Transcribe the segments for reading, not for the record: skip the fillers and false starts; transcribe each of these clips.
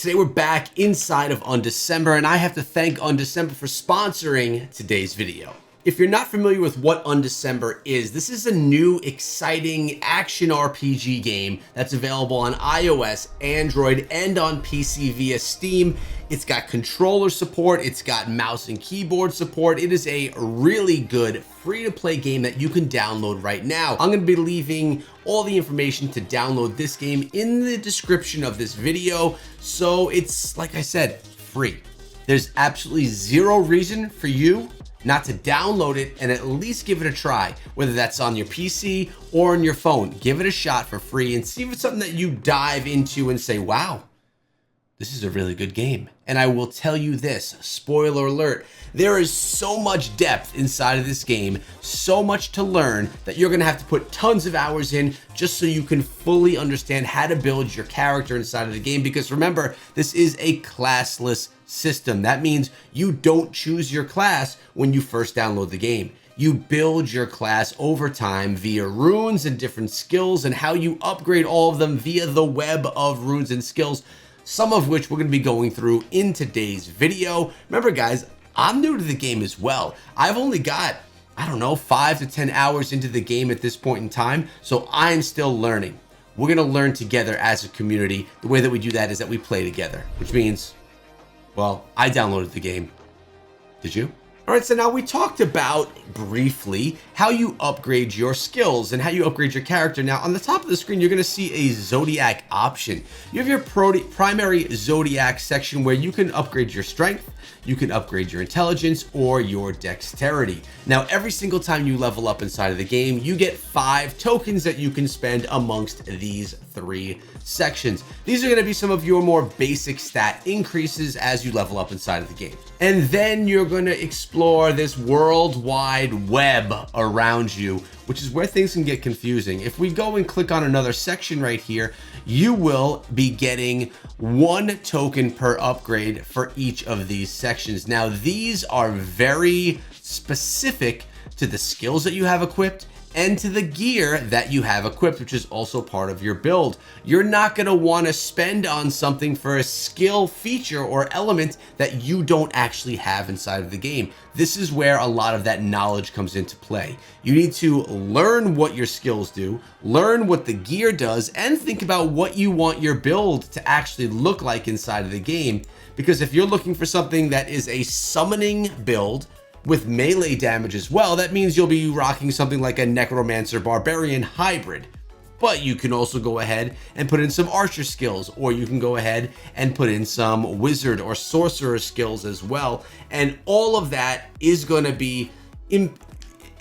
Today we're back inside of Undecember, and I have to thank Undecember for sponsoring today's video. If you're not familiar with what Undecember is, this is a new, exciting action RPG game that's available on iOS, Android, and on PC via Steam. It's got controller support, it's got mouse and keyboard support. It is a really good free-to-play game that you can download right now. I'm going to be leaving all the information to download this game in the description of this video, so it's, like I said, free. There's absolutely zero reason for you not to download it and at least give it a try, whether that's on your PC or on your phone. Give it a shot for free and see if it's something that you dive into and say, wow, this is a really good game. And I will tell you this, spoiler alert, there is so much depth inside of this game, so much to learn that you're gonna have to put tons of hours in just so you can fully understand how to build your character inside of the game. Because remember, this is a classless system. That means you don't choose your class when you first download the game. You build your class over time via runes and different skills, and how you upgrade all of them via the web of runes and skills, some of which we're going to be going through in today's video. Remember guys, I'm new to the game as well. I've only got, I don't know, 5 to 10 hours into the game at this point in time, so I'm still learning. We're going to learn together as a community. The way that we do that is that we play together, which means, well, I downloaded the game. Did you? All right, so now we talked about briefly how you upgrade your skills and how you upgrade your character. Now, on the top of the screen, you're going to see a Zodiac option. You have your primary Zodiac section where you can upgrade your strength, you can upgrade your intelligence, or your dexterity. Now, every single time you level up inside of the game, you get 5 tokens that you can spend amongst these 3 sections. These are going to be some of your more basic stat increases as you level up inside of the game. And then you're going to explore this worldwide web around you, which is where things can get confusing. If we go and click on another section right here, you will be getting 1 token per upgrade for each of these sections. Now, these are very specific to the skills that you have equipped and to the gear that you have equipped, which is also part of your build. You're not going to want to spend on something for a skill feature or element that you don't actually have inside of the game. This is where a lot of that knowledge comes into play. You need to learn what your skills do, learn what the gear does, and think about what you want your build to actually look like inside of the game. Because if you're looking for something that is a summoning build with melee damage as well, that means you'll be rocking something like a Necromancer Barbarian hybrid. But you can also go ahead and put in some archer skills, or you can go ahead and put in some wizard or sorcerer skills as well. And all of that is going to be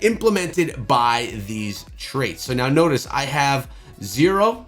implemented by these traits. So now notice I have 0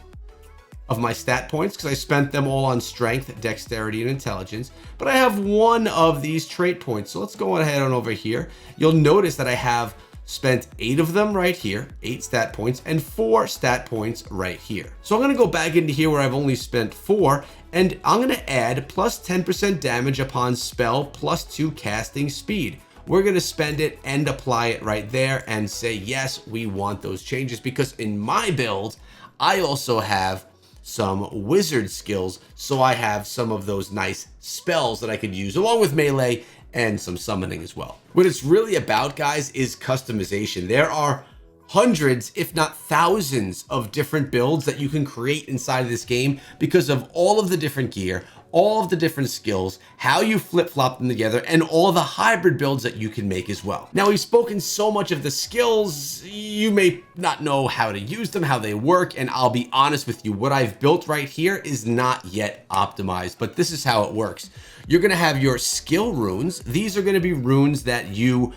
of my stat points because I spent them all on strength, dexterity, and intelligence, but I have 1 of these trait points. So let's go ahead on over here. You'll notice that I have spent 8 of them right here, 8 stat points, and 4 stat points right here. So I'm going to go back into here where I've only spent 4, and I'm going to add plus 10% damage upon spell, plus 2 casting speed. We're going to spend it and apply it right there and say, yes, we want those changes, because in my build, I also have some wizard skills, so I have some of those nice spells that I could use along with melee and some summoning as well. What it's really about, guys, is customization. There are hundreds, if not thousands, of different builds that you can create inside of this game because of all of the different gear, all of the different skills, how you flip-flop them together, and all the hybrid builds that you can make as well. Now, we've spoken so much of the skills, you may not know how to use them, how they work, and I'll be honest with you, what I've built right here is not yet optimized, but this is how it works. You're going to have your skill runes. These are going to be runes that you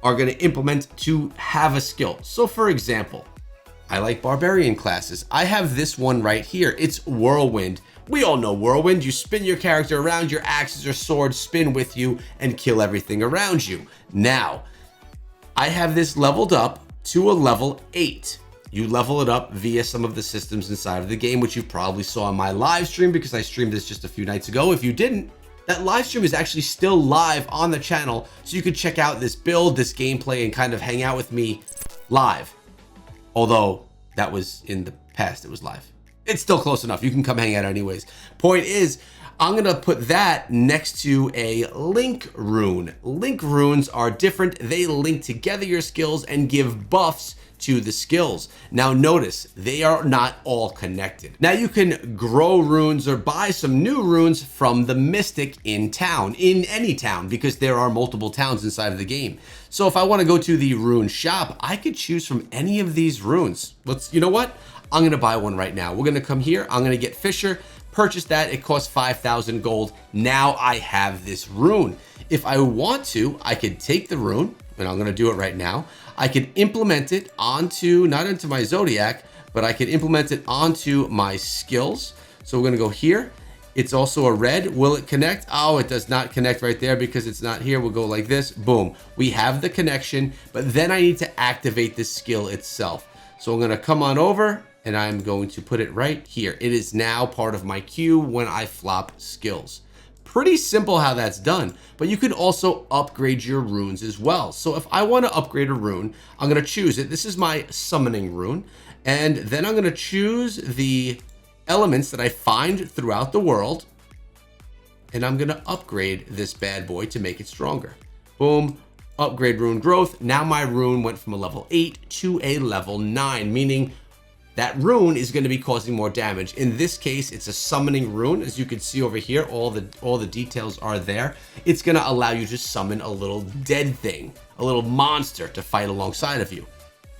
are going to implement to have a skill. So for example, I like barbarian classes. I have this one right here. It's Whirlwind. We all know Whirlwind. You spin your character around, your axes or swords spin with you and kill everything around you. Now, I have this leveled up to a level 8. You level it up via some of the systems inside of the game, which you probably saw on my live stream because I streamed this just a few nights ago. If you didn't, that live stream is actually still live on the channel, so you could check out this build, this gameplay, and kind of hang out with me live. Although that was in the past, it was live. It's still close enough. You can come hang out anyways. Point is, I'm gonna put that next to a link rune. Link runes are different. They link together your skills and give buffs to the skills. Now notice, they are not all connected. Now you can grow runes or buy some new runes from the mystic in town, in any town, because there are multiple towns inside of the game. So if I want to go to the rune shop, I could choose from any of these runes. You know what? I'm gonna buy one right now. We're gonna come here, I'm gonna get Fisher, purchase that, it costs 5,000 gold. Now I have this rune. If I want to, I could take the rune, and I'm gonna do it right now. I could implement it onto, not into my Zodiac, but I could implement it onto my skills. So we're gonna go here. It's also a red. Will it connect? Oh, it does not connect right there because it's not here. We'll go like this, boom. We have the connection, but then I need to activate this skill itself. So I'm gonna come on over and I'm going to put it right here. It is now part of my queue when I flop skills. Pretty simple how that's done, but you can also upgrade your runes as well. So if I want to upgrade a rune, I'm going to choose it. This is my summoning rune. And then I'm going to choose the elements that I find throughout the world. And I'm going to upgrade this bad boy to make it stronger. Boom. Upgrade rune growth. Now my rune went from a level 8 to a level 9, meaning that rune is going to be causing more damage. In this case, it's a summoning rune. As you can see over here, all the details are there. It's going to allow you to summon a little dead thing, a little monster to fight alongside of you.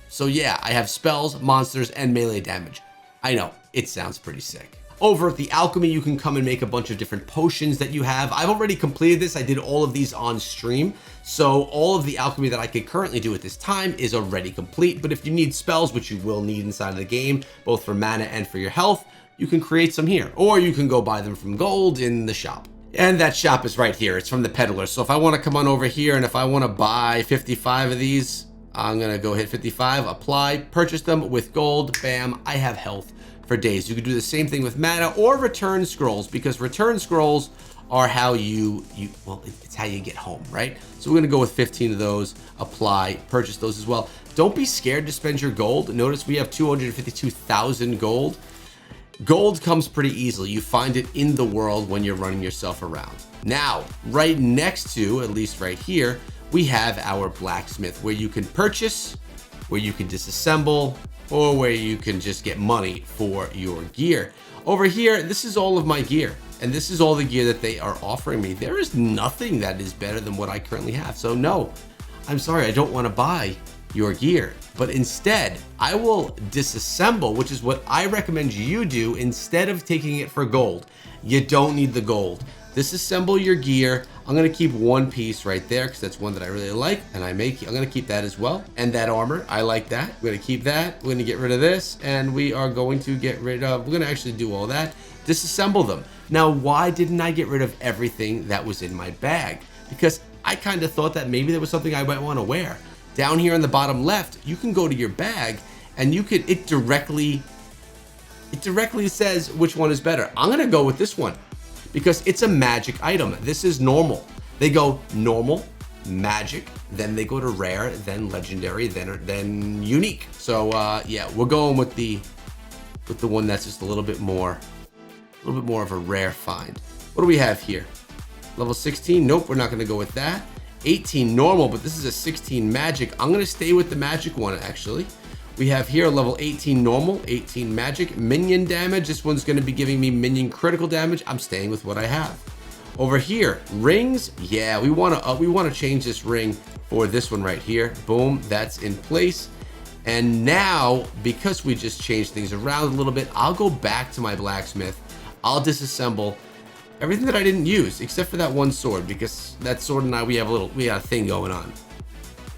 So yeah, I have spells, monsters, and melee damage. I know, it sounds pretty sick. Over at the Alchemy, you can come and make a bunch of different potions that you have. I've already completed this. I did all of these on stream. So all of the Alchemy that I could currently do at this time is already complete. But if you need spells, which you will need inside of the game, both for mana and for your health, you can create some here. Or you can go buy them from gold in the shop. And that shop is right here. It's from the peddler. So if I want to come on over here and if I want to buy 55 of these, I'm going to go hit 55, apply, purchase them with gold. Bam, I have health for days. You could do the same thing with mana or return scrolls, because return scrolls are how well, it's how you get home, right? So we're gonna go with 15 of those, apply, purchase those as well. Don't be scared to spend your gold. Notice we have 252,000 gold. Gold comes pretty easily. You find it in the world when you're running yourself around. Now, right next to, at least right here, we have our blacksmith where you can purchase, where you can disassemble, or where you can just get money for your gear. Over here, this is all of my gear, and this is all the gear that they are offering me. There is nothing that is better than what I currently have. So no, I'm sorry, I don't want to buy your gear, but instead I will disassemble, which is what I recommend you do instead of taking it for gold. You don't need the gold. Disassemble your gear. I'm gonna keep one piece right there because that's one that I really like, and I'm gonna keep that as well. And that armor, I like that. We're gonna keep that. We're gonna get rid of this, and we are going to get rid of, we're gonna actually do all that. Disassemble them. Now, why didn't I get rid of everything that was in my bag? Because I kind of thought that maybe there was something I might want to wear. Down here on the bottom left, you can go to your bag, and you could, it directly says which one is better. I'm gonna go with this one, because it's a magic item. This is normal. They go normal, magic, then they go to rare, then legendary, then unique. So yeah, we're going with the one that's just a little bit more of a rare find. What do we have here? Level 16, nope, we're not gonna go with that. 18 normal, but this is a 16 magic. I'm gonna stay with the magic one actually. We have here a level 18 normal, 18 magic, minion damage. This one's gonna be giving me minion critical damage. I'm staying with what I have. Over here, rings. Yeah, we wanna change this ring for this one right here. Boom, that's in place. And now, because we just changed things around a little bit, I'll go back to my blacksmith. I'll disassemble everything that I didn't use, except for that one sword, because that sword and I, we have a thing going on.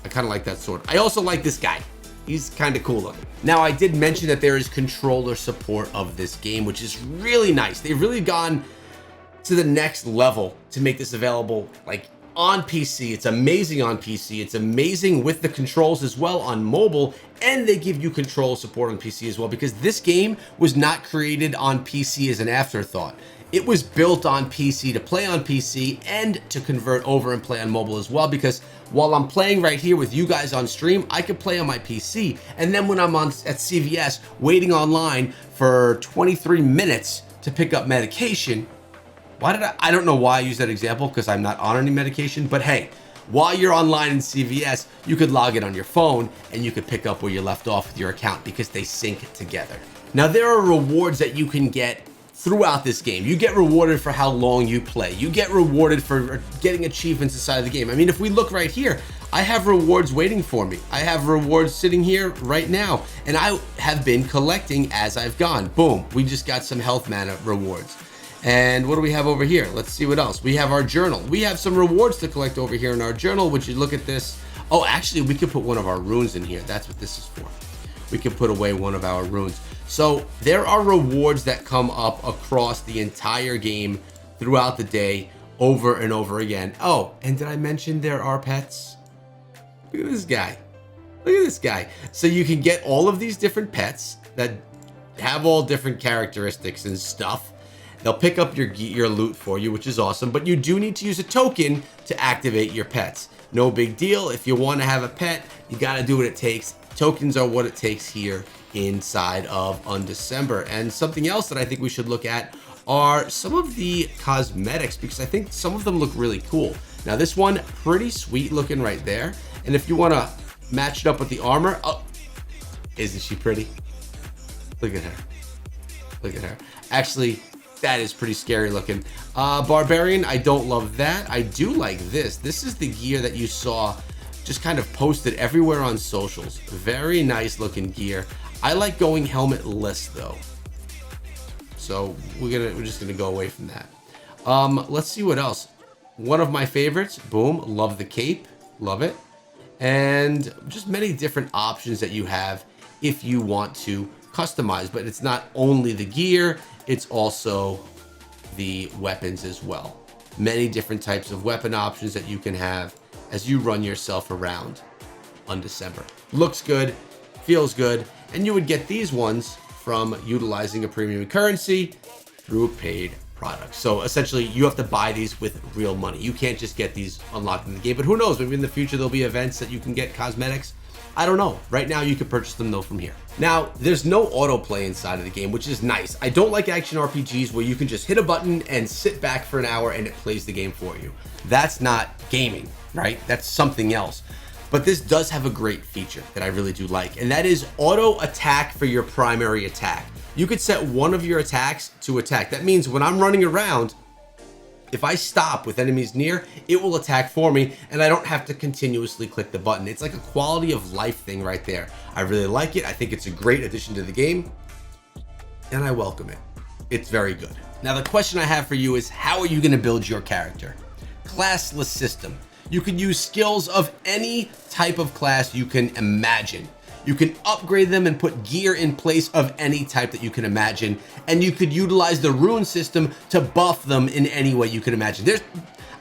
I kind of like that sword. I also like this guy. He's kind of cool looking. Now, I did mention that there is controller support of this game, which is really nice. They've really gone to the next level to make this available, like on PC. It's amazing on PC. It's amazing with the controls as well on mobile, and they give you control support on PC as well, because this game was not created on PC as an afterthought. It was built on PC to play on PC and to convert over and play on mobile as well, because while I'm playing right here with you guys on stream, I could play on my PC. And then when I'm at CVS waiting online for 23 minutes to pick up medication, I don't know why I use that example because I'm not on any medication, but hey, while you're online in CVS, you could log in on your phone and you could pick up where you left off with your account because they sync together. Now, there are rewards that you can get throughout this game. You get rewarded for how long you play. You get rewarded for getting achievements inside of the game. I mean, if we look right here, I have rewards waiting for me. I have rewards sitting here right now, and I have been collecting as I've gone. Boom, we just got some health mana rewards. And what do we have over here? Let's see what else. We have our journal. We have some rewards to collect over here in our journal, which you look at this. Oh, actually, we could put one of our runes in here. That's what this is for. We can put away one of our runes. So there are rewards that come up across the entire game throughout the day over and over again. Oh, and did I mention there are pets? Look at this guy. Look at this guy. So you can get all of these different pets that have all different characteristics and stuff. They'll pick up your loot for you, which is awesome, but you do need to use a token to activate your pets. No big deal. If you want to have a pet, you got to do what it takes. Tokens are what it takes here inside of Undecember. And something else that I think we should look at are some of the cosmetics, because I think some of them look really cool. Now, this one, pretty sweet looking right there. And if you want to match it up with the armor, oh, isn't she pretty? Look at her. Look at her. Actually, that is pretty scary looking. Barbarian, I don't love that. I do like this. This is the gear that you saw just kind of posted everywhere on socials. Very nice looking gear. I like going helmetless though. So we're just gonna go away from that. Let's see what else. One of my favorites, boom, love the cape, love it. And just many different options that you have if you want to customize, but it's not only the gear, it's also the weapons as well. Many different types of weapon options that you can have as you run yourself around Undecember. Looks good, feels good, and you would get these ones from utilizing a premium currency through paid products. So essentially you have to buy these with real money. You can't just get these unlocked in the game, but who knows, maybe in the future there'll be events that you can get cosmetics. I don't know. Right now you can purchase them though from here. Now, there's no autoplay inside of the game, which is nice. I don't like action RPGs where you can just hit a button and sit back for an hour and it plays the game for you. That's not gaming, right? That's something else. But this does have a great feature that I really do like, and that is auto attack for your primary attack. You could set one of your attacks to attack. That means when I'm running around, if I stop with enemies near, it will attack for me and I don't have to continuously click the button. It's like a quality of life thing right there. I really like it. I think it's a great addition to the game and I welcome it. It's very good. Now, the question I have for you is, how are you going to build your character? Classless system. You can use skills of any type of class you can imagine. You can upgrade them and put gear in place of any type that you can imagine. And you could utilize the rune system to buff them in any way you can imagine.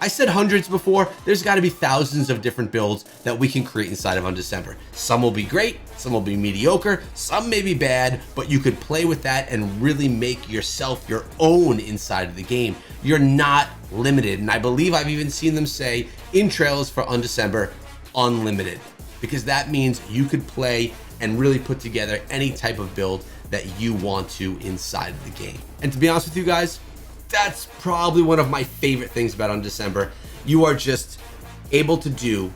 I said hundreds before, there's gotta be thousands of different builds that we can create inside of Undecember. Some will be great, some will be mediocre, some may be bad, but you could play with that and really make yourself your own inside of the game. You're not limited. And I believe I've even seen them say in trailers for Undecember, unlimited. Because that means you could play and really put together any type of build that you want to inside of the game. And to be honest with you guys, that's probably one of my favorite things about Undecember. You are just able to do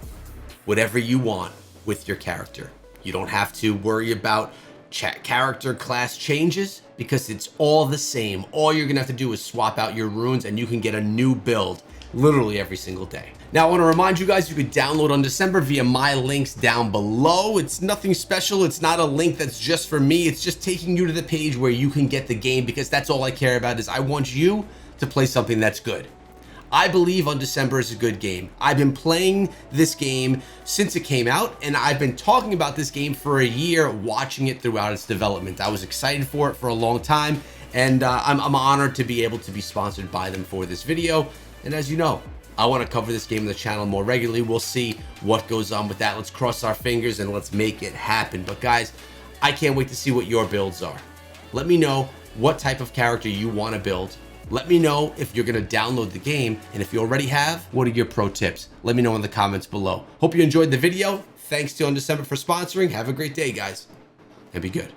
whatever you want with your character. You don't have to worry about character class changes because it's all the same. All you're gonna have to do is swap out your runes and you can get a new build literally every single day. Now, I want to remind you guys, you could download Undecember via my links down below. It's nothing special. It's not a link that's just for me. It's just taking you to the page where you can get the game, because that's all I care about is I want you to play something that's good. I believe Undecember is a good game. I've been playing this game since it came out, and I've been talking about this game for a year, watching it throughout its development. I was excited for it for a long time, and I'm honored to be able to be sponsored by them for this video. And as you know, I want to cover this game on the channel more regularly. We'll see what goes on with that. Let's cross our fingers and let's make it happen. But guys, I can't wait to see what your builds are. Let me know what type of character you want to build. Let me know if you're going to download the game. And if you already have, what are your pro tips? Let me know in the comments below. Hope you enjoyed the video. Thanks to Undecember for sponsoring. Have a great day, guys, and be good.